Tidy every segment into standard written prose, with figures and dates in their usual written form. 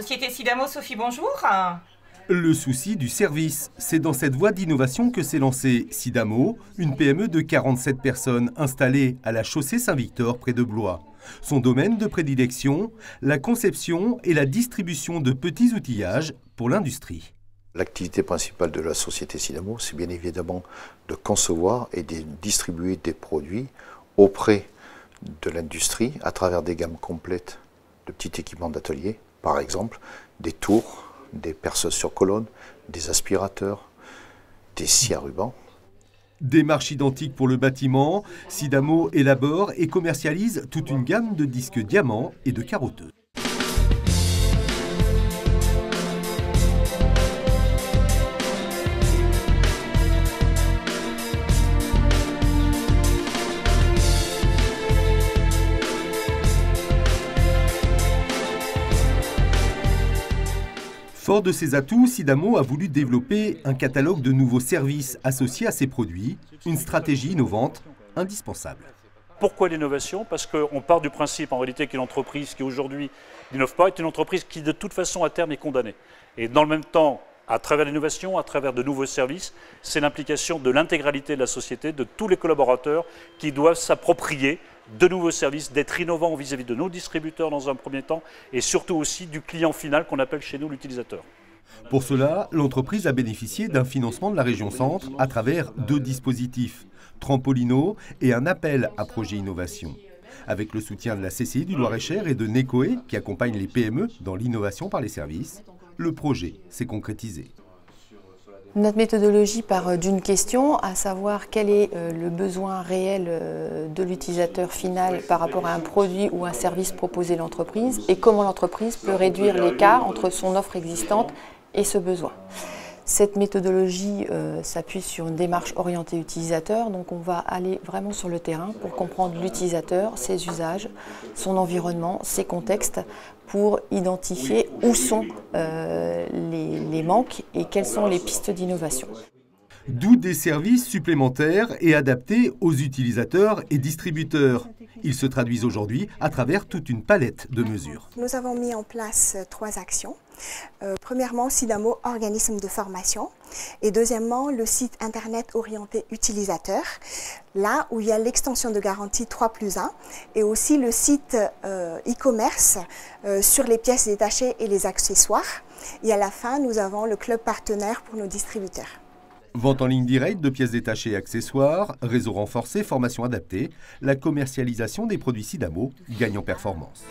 Société Sidamo, Sophie, bonjour. Le souci du service, c'est dans cette voie d'innovation que s'est lancée Sidamo, une PME de 47 personnes installée à la chaussée Saint-Victor près de Blois. Son domaine de prédilection, la conception et la distribution de petits outillages pour l'industrie. L'activité principale de la société Sidamo, c'est bien évidemment de concevoir et de distribuer des produits auprès de l'industrie à travers des gammes complètes de petits équipements d'atelier, par exemple des tours, des perceuses sur colonne, des aspirateurs, des scies à ruban. Démarche identique pour le bâtiment, Sidamo élabore et commercialise toute une gamme de disques diamants et de carotteux. Fort de ses atouts, Sidamo a voulu développer un catalogue de nouveaux services associés à ses produits, une stratégie innovante indispensable. Pourquoi l'innovation? Parce qu'on part du principe en réalité qu'une entreprise qui aujourd'hui n'innove pas est une entreprise qui de toute façon à terme est condamnée. Et dans le même temps, à travers l'innovation, à travers de nouveaux services, c'est l'implication de l'intégralité de la société, de tous les collaborateurs qui doivent s'approprier de nouveaux services, d'être innovants vis-à-vis de nos distributeurs dans un premier temps et surtout aussi du client final qu'on appelle chez nous l'utilisateur. Pour cela, l'entreprise a bénéficié d'un financement de la région Centre à travers 2 dispositifs, Trampolino et un appel à projet innovation. Avec le soutien de la CCI du Loir-et-Cher et de Necoe qui accompagne les PME dans l'innovation par les services, le projet s'est concrétisé. Notre méthodologie part d'une question, à savoir quel est le besoin réel de l'utilisateur final par rapport à un produit ou un service proposé à l'entreprise et comment l'entreprise peut réduire l'écart entre son offre existante et ce besoin. Cette méthodologie s'appuie sur une démarche orientée utilisateur, donc on va aller vraiment sur le terrain pour comprendre l'utilisateur, ses usages, son environnement, ses contextes, pour identifier où sont les manques et quelles sont les pistes d'innovation. D'où des services supplémentaires et adaptés aux utilisateurs et distributeurs. Ils se traduisent aujourd'hui à travers toute une palette de mesures. Nous avons mis en place 3 actions. Premièrement, Sidamo, organisme de formation. Et deuxièmement, le site internet orienté utilisateur, là où il y a l'extension de garantie 3+1 et aussi le site e-commerce sur les pièces détachées et les accessoires. Et à la fin, nous avons le club partenaire pour nos distributeurs. Vente en ligne directe de pièces détachées et accessoires, réseau renforcé, formation adaptée, la commercialisation des produits Sidamo gagne en performance.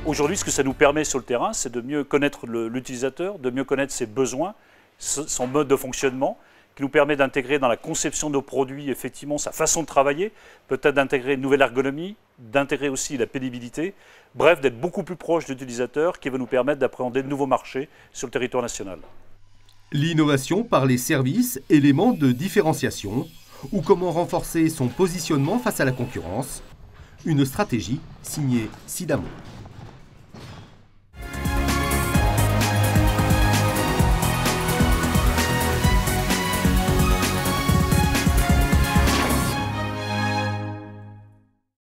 Aujourd'hui, ce que ça nous permet sur le terrain, c'est de mieux connaître l'utilisateur, de mieux connaître ses besoins, son mode de fonctionnement, qui nous permet d'intégrer dans la conception de nos produits, effectivement, sa façon de travailler, peut-être d'intégrer une nouvelle ergonomie, d'intégrer aussi la pénibilité, bref, d'être beaucoup plus proche de l'utilisateur, qui va nous permettre d'appréhender de nouveaux marchés sur le territoire national. L'innovation par les services, éléments de différenciation, ou comment renforcer son positionnement face à la concurrence, une stratégie signée Sidamo.